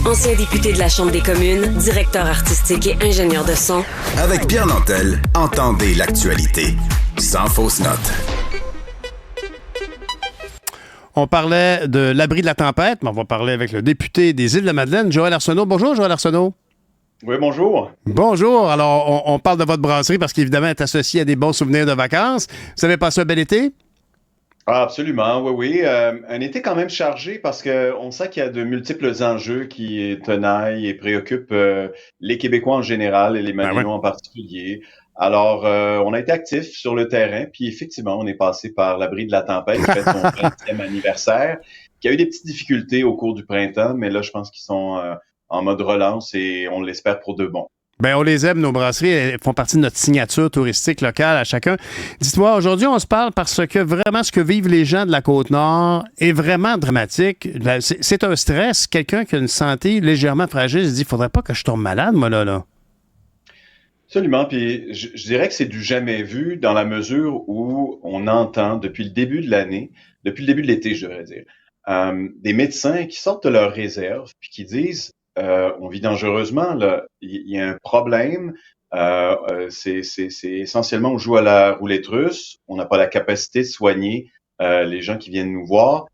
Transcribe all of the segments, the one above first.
Ancien député de la Chambre des communes, directeur artistique et ingénieur de son. Avec Pierre Nantel, entendez l'actualité. Sans fausse note. On parlait de l'abri de la tempête, mais on va parler avec le député des Îles-de-la-Madeleine, Joël Arsenault. Bonjour, Joël Arsenault. Oui, bonjour. Bonjour. Alors, on parle de votre brasserie parce qu'évidemment, elle est associée à des bons souvenirs de vacances. Vous avez passé un bel été? Ah, absolument, oui. Un été quand même chargé parce qu'on sait qu'il y a de multiples enjeux qui tenaillent et préoccupent les Québécois en général et les Madeleinois en particulier. Alors, on a été actifs sur le terrain, puis effectivement, on est passé par l'abri de la tempête, qui fête son 20e anniversaire, qui a eu des petites difficultés au cours du printemps, mais là, je pense qu'ils sont en mode relance et on l'espère pour de bon. Bien, on les aime, nos brasseries, elles font partie de notre signature touristique locale à chacun. Dites-moi, aujourd'hui, on se parle parce que vraiment, ce que vivent les gens de la Côte-Nord est vraiment dramatique. C'est un stress. Quelqu'un qui a une santé légèrement fragile se dit, il faudrait pas que je tombe malade, moi, là. Absolument, puis je dirais que c'est du jamais vu dans la mesure où on entend depuis le début de l'année, depuis le début de l'été, je devrais dire, des médecins qui sortent de leurs réserves puis qui disent on vit dangereusement, là, il y a un problème, c'est essentiellement on joue à la roulette russe, on n'a pas la capacité de soigner les gens qui viennent nous voir,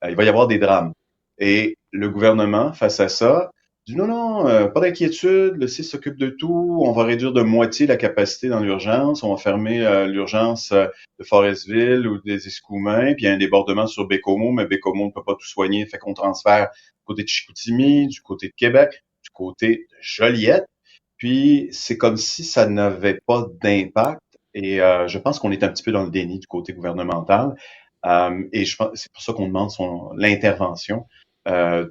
il va y avoir des drames. Et le gouvernement, face à ça, dit non, pas d'inquiétude, le CIS s'occupe de tout, on va réduire de moitié la capacité dans l'urgence, on va fermer l'urgence de Forestville ou des Escoumins, puis il y a un débordement sur Bécomo, mais Bécomo ne peut pas tout soigner, fait qu'on transfère du côté de Chicoutimi, du côté de Québec, du côté de Joliette, puis c'est comme si ça n'avait pas d'impact, et je pense qu'on est un petit peu dans le déni du côté gouvernemental, et je pense c'est pour ça qu'on demande l'intervention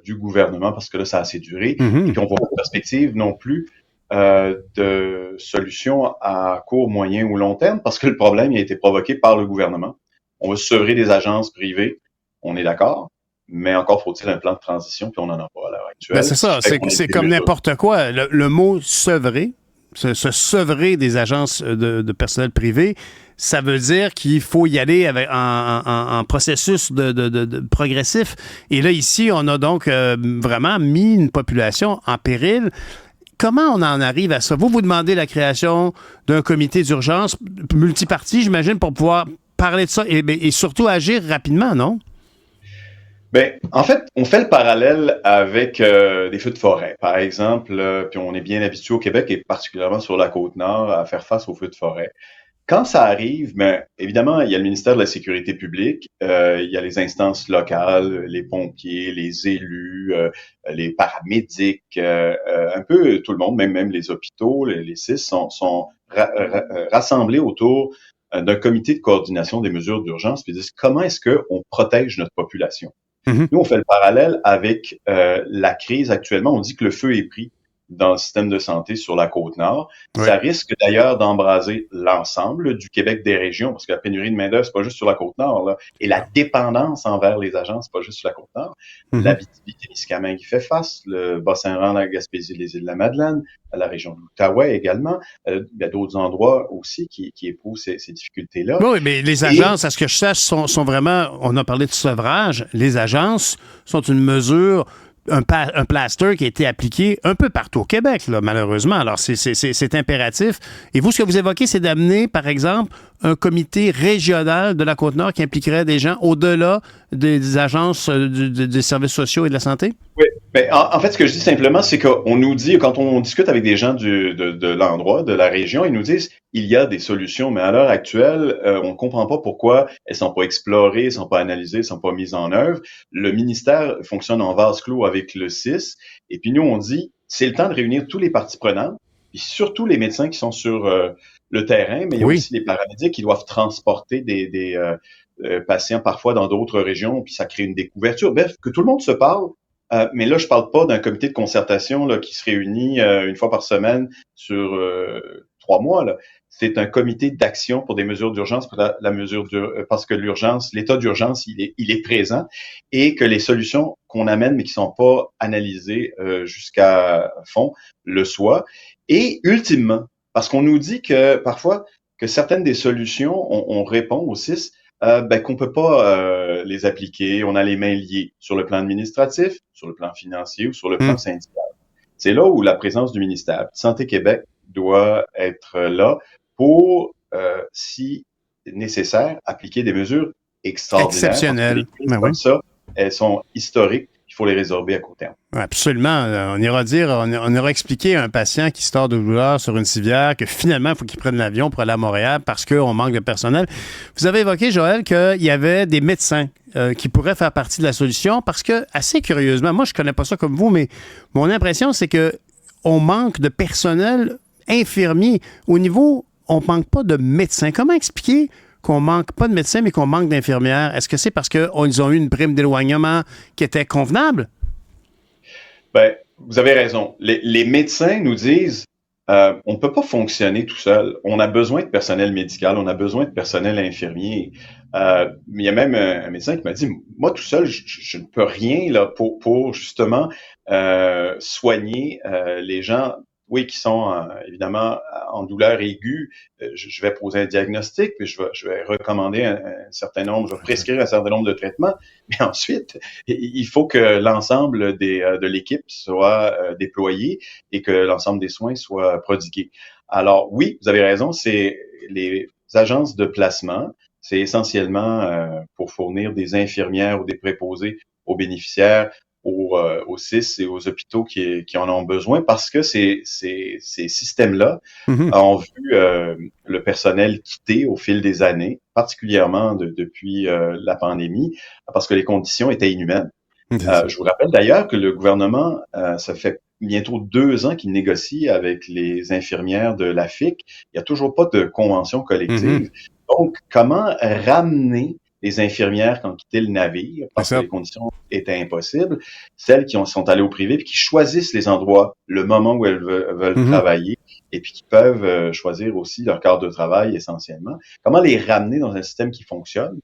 du gouvernement, parce que là, ça a assez duré. Et puis, on voit pas de perspective non plus de solution à court, moyen ou long terme, parce que le problème il a été provoqué par le gouvernement. On veut sevrer des agences privées, on est d'accord, mais encore faut-il un plan de transition, puis on n'en a pas à l'heure actuelle. Ben c'est ça, c'est comme n'importe quoi. Le mot « sevrer », se sevrer des agences de personnel privé, ça veut dire qu'il faut y aller avec, en processus de progressif. Et là, ici, on a donc vraiment mis une population en péril. Comment on en arrive à ça? Vous demandez la création d'un comité d'urgence multiparti, j'imagine, pour pouvoir parler de ça et surtout agir rapidement, non? Ben, en fait, on fait le parallèle avec des feux de forêt, par exemple, puis on est bien habitué au Québec et particulièrement sur la Côte-Nord à faire face aux feux de forêt. Quand ça arrive, ben, évidemment, il y a le ministère de la Sécurité publique, il y a les instances locales, les pompiers, les élus, les paramédics, un peu tout le monde, même les hôpitaux, les CIS sont rassemblés autour d'un comité de coordination des mesures d'urgence, puis disent comment est-ce qu'on protège notre population. Nous, on fait le parallèle avec la crise actuellement. On dit que le feu est pris dans le système de santé sur la Côte-Nord. Oui. Ça risque d'ailleurs d'embraser l'ensemble du Québec des régions, parce que la pénurie de main-d'œuvre, c'est pas juste sur la Côte-Nord, là. Et la dépendance envers les agences, c'est pas juste sur la Côte-Nord. L'Abitibi-Témiscamingue y fait face, le Bas-Saint-Laurent, la Gaspésie, les Îles-de-la-Madeleine, la région de l'Outaouais également. Il y a d'autres endroits aussi qui éprouvent ces difficultés-là. Oui, mais les agences, à ce que je sache, sont vraiment, on a parlé de sevrage, les agences sont une mesure, un plaster qui a été appliqué un peu partout au Québec, là, malheureusement. Alors, c'est impératif. Et vous, ce que vous évoquez, c'est d'amener, par exemple, un comité régional de la Côte-Nord qui impliquerait des gens au-delà des agences des services sociaux et de la santé? Oui. Ben, en fait, ce que je dis simplement, c'est qu'on nous dit, quand on discute avec des gens de l'endroit, de la région, ils nous disent il y a des solutions, mais à l'heure actuelle, on ne comprend pas pourquoi elles sont pas explorées, elles sont pas analysées, elles sont pas mises en œuvre. Le ministère fonctionne en vase clos avec le CIS, et puis nous, on dit c'est le temps de réunir tous les parties prenantes, et surtout les médecins qui sont sur le terrain, mais il y a aussi les paramédics qui doivent transporter des patients parfois dans d'autres régions, puis ça crée une découverture. Bref, que tout le monde se parle. Mais là, je parle pas d'un comité de concertation là, qui se réunit une fois par semaine sur 3 mois. Là. C'est un comité d'action pour des mesures d'urgence, pour la mesure parce que l'urgence, l'état d'urgence, il est présent, et que les solutions qu'on amène, mais qui sont pas analysées jusqu'à fond, le soient. Et ultimement, parce qu'on nous dit que parfois que certaines des solutions, on répond au CIS qu'on peut pas les appliquer. On a les mains liées sur le plan administratif, sur le plan financier ou sur le plan syndical. C'est là où la présence du ministère Santé Québec doit être là pour, si nécessaire, appliquer des mesures extraordinaires. Exceptionnelles. Comme ça, elles sont historiques. Il faut les résorber à court terme. Absolument. On ira expliquer à un patient qui sort de douleur sur une civière que finalement, il faut qu'il prenne l'avion pour aller à Montréal parce qu'on manque de personnel. Vous avez évoqué, Joël, qu'il y avait des médecins qui pourraient faire partie de la solution parce que, assez curieusement, moi, je connais pas ça comme vous, mais mon impression, c'est qu'on manque de personnel infirmier. Au niveau, on manque pas de médecins. Comment expliquer qu'on manque pas de médecins, mais qu'on manque d'infirmières? Est-ce que c'est parce qu'ils ont eu une prime d'éloignement qui était convenable? Vous avez raison. Les médecins nous disent on ne peut pas fonctionner tout seul. On a besoin de personnel médical, on a besoin de personnel infirmier. Il y a même un médecin qui m'a dit, moi tout seul, je ne peux rien là pour justement soigner les gens. Oui, qui sont évidemment en douleur aiguë, je vais poser un diagnostic, puis je vais recommander un certain nombre, je vais prescrire un certain nombre de traitements, mais ensuite, il faut que l'ensemble de l'équipe soit déployé et que l'ensemble des soins soient prodigués. Alors oui, vous avez raison, c'est les agences de placement, c'est essentiellement pour fournir des infirmières ou des préposés aux bénéficiaires, aux CIS et aux hôpitaux qui en ont besoin parce que ces systèmes-là ont vu le personnel quitter au fil des années, particulièrement depuis la pandémie, parce que les conditions étaient inhumaines. Je vous rappelle d'ailleurs que le gouvernement, ça fait bientôt 2 ans qu'il négocie avec les infirmières de l'AFIC. Il n'y a toujours pas de convention collective. Donc, comment ramener les infirmières qui ont quitté le navire parce que les conditions étaient impossibles, celles qui sont allées au privé et qui choisissent les endroits, le moment où elles veulent travailler et puis qui peuvent choisir aussi leur cadre de travail essentiellement. Comment les ramener dans un système qui fonctionne?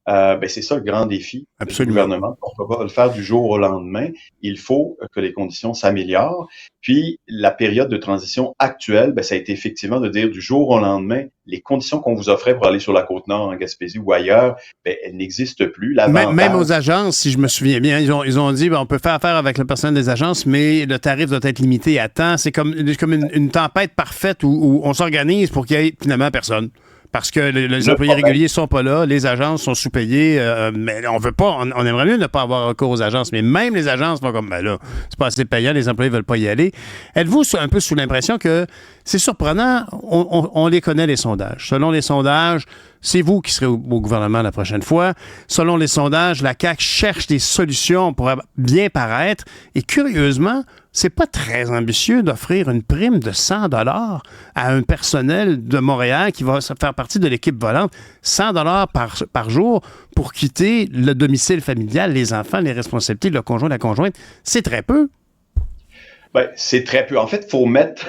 C'est ça le grand défi du gouvernement. On ne peut pas le faire du jour au lendemain. Il faut que les conditions s'améliorent. Puis, la période de transition actuelle, ça a été effectivement de dire du jour au lendemain, les conditions qu'on vous offrait pour aller sur la Côte-Nord, en Gaspésie ou ailleurs, elles n'existent plus. Même aux agences, si je me souviens bien, ils ont dit on peut faire affaire avec le personnel des agences, mais le tarif doit être limité à temps. C'est comme une tempête parfaite où on s'organise pour qu'il y ait finalement personne. Parce que les employés réguliers sont pas là, les agences sont sous-payées, mais on veut pas, on aimerait mieux ne pas avoir recours aux agences, mais même les agences vont comme, là, c'est pas assez payant, les employés veulent pas y aller. Êtes-vous un peu sous l'impression que c'est surprenant, on les connaît, les sondages. Selon les sondages, c'est vous qui serez au gouvernement la prochaine fois. Selon les sondages, la CAQ cherche des solutions pour bien paraître, et curieusement, c'est pas très ambitieux d'offrir une prime de 100 $ à un personnel de Montréal qui va faire partie de l'équipe volante. 100 $ par jour pour quitter le domicile familial, les enfants, les responsabilités, le conjoint, la conjointe. C'est très peu. C'est très peu. En fait, il faut mettre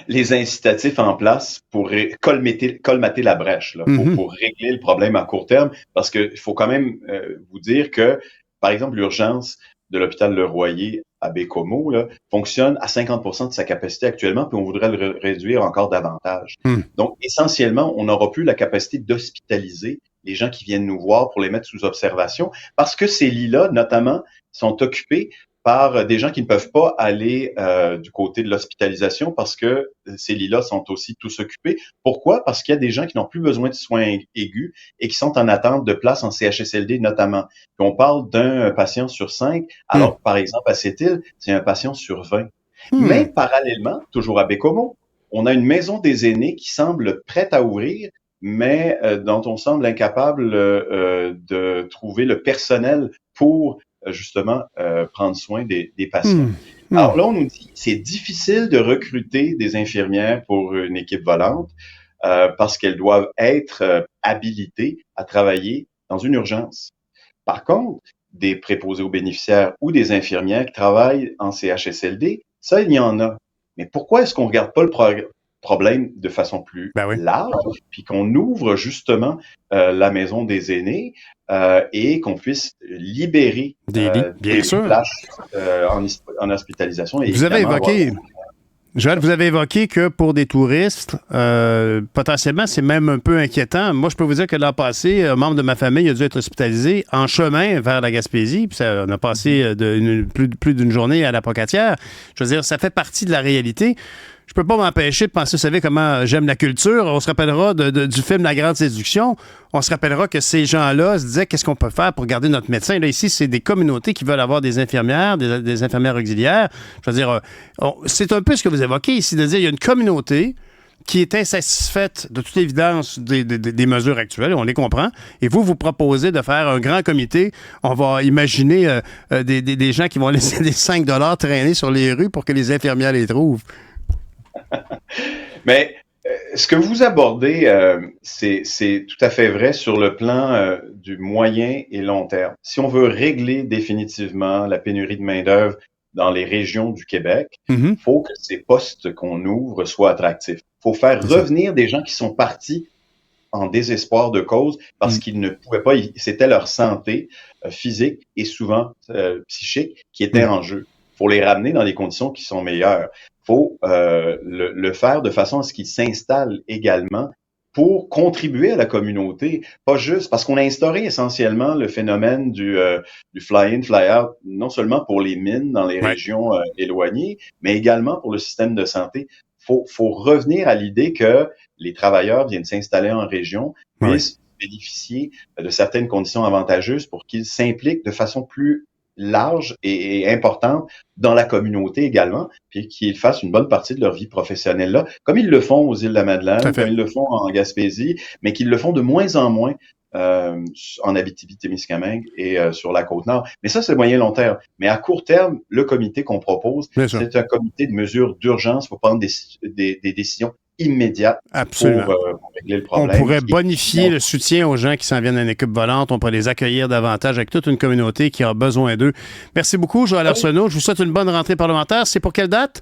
les incitatifs en place pour colmater la brèche, là, pour régler le problème à court terme, parce qu'il faut quand même vous dire que, par exemple, l'urgence de l'hôpital Le Royer à Baie-Comeau fonctionne à 50% de sa capacité actuellement, puis on voudrait le réduire encore davantage. Donc, essentiellement, on n'aura plus la capacité d'hospitaliser les gens qui viennent nous voir pour les mettre sous observation, parce que ces lits-là, notamment, sont occupés par des gens qui ne peuvent pas aller du côté de l'hospitalisation parce que ces lits-là sont aussi tous occupés. Pourquoi? Parce qu'il y a des gens qui n'ont plus besoin de soins aigus et qui sont en attente de place en CHSLD notamment. Puis on parle d'un patient sur 5, alors par exemple à Sept-Îles, c'est un patient sur 20. Mais parallèlement, toujours à Baie-Comeau, on a une maison des aînés qui semble prête à ouvrir, mais dont on semble incapable de trouver le personnel pour justement prendre soin des patients. Alors là, on nous dit c'est difficile de recruter des infirmières pour une équipe volante parce qu'elles doivent être habilitées à travailler dans une urgence. Par contre, des préposés aux bénéficiaires ou des infirmières qui travaillent en CHSLD, ça, il y en a. Mais pourquoi est-ce qu'on ne regarde pas le problème de façon plus large, puis qu'on ouvre justement la maison des aînés et qu'on puisse libérer des places en hospitalisation. Et Vous avez évoqué... Joël, vous avez évoqué que pour des touristes, potentiellement, c'est même un peu inquiétant. Moi, je peux vous dire que l'an passé, un membre de ma famille a dû être hospitalisé en chemin vers la Gaspésie. Puis ça, on a passé plus d'une journée à la Pocatière. Je veux dire, ça fait partie de la réalité. Je peux pas m'empêcher de penser, vous savez comment j'aime la culture. On se rappellera du film La Grande Séduction. On se rappellera que ces gens-là se disaient qu'est-ce qu'on peut faire pour garder notre médecin. Là, ici, c'est des communautés qui veulent avoir des infirmières, des infirmières auxiliaires. Je veux dire, c'est un peu ce que vous évoquez ici, de dire il y a une communauté qui est insatisfaite de toute évidence des mesures actuelles, on les comprend, et vous proposez de faire un grand comité. On va imaginer des gens qui vont laisser des 5 $ traîner sur les rues pour que les infirmières les trouvent. Mais ce que vous abordez, c'est tout à fait vrai sur le plan du moyen et long terme. Si on veut régler définitivement la pénurie de main-d'œuvre dans les régions du Québec, il faut que ces postes qu'on ouvre soient attractifs. Il faut faire revenir des gens qui sont partis en désespoir de cause parce qu'ils ne pouvaient pas, c'était leur santé physique et souvent psychique qui était en jeu. Il faut les ramener dans des conditions qui sont meilleures. Il faut le faire de façon à ce qu'ils s'installent également pour contribuer à la communauté, pas juste parce qu'on a instauré essentiellement le phénomène du fly-in, fly-out, non seulement pour les mines dans les régions éloignées, mais également pour le système de santé. Faut revenir à l'idée que les travailleurs viennent s'installer en région, puissent bénéficier de certaines conditions avantageuses pour qu'ils s'impliquent de façon plus large et importante dans la communauté également, puis qu'ils fassent une bonne partie de leur vie professionnelle là, comme ils le font aux Îles-de-la-Madeleine, comme ils le font en Gaspésie, mais qu'ils le font de moins en moins en Abitibi-Témiscamingue et sur la Côte-Nord. Mais ça, c'est moyen-long terme. Mais à court terme, le comité qu'on propose, c'est un comité de mesures d'urgence pour prendre des décisions immédiates pour régler le problème. On pourrait bonifier le soutien aux gens qui s'en viennent à une équipe volante. On pourrait les accueillir davantage avec toute une communauté qui a besoin d'eux. Merci beaucoup, Joël Arsenault. Je vous souhaite une bonne rentrée parlementaire. C'est pour quelle date?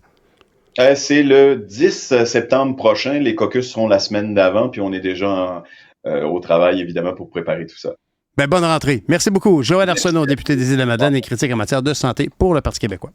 C'est le 10 septembre prochain. Les caucus seront la semaine d'avant, puis on est déjà au travail, évidemment, pour préparer tout ça. Bonne rentrée. Merci beaucoup. Joël Arsenault, député des Îles-de-la-Madeleine et critique en matière de santé pour le Parti québécois.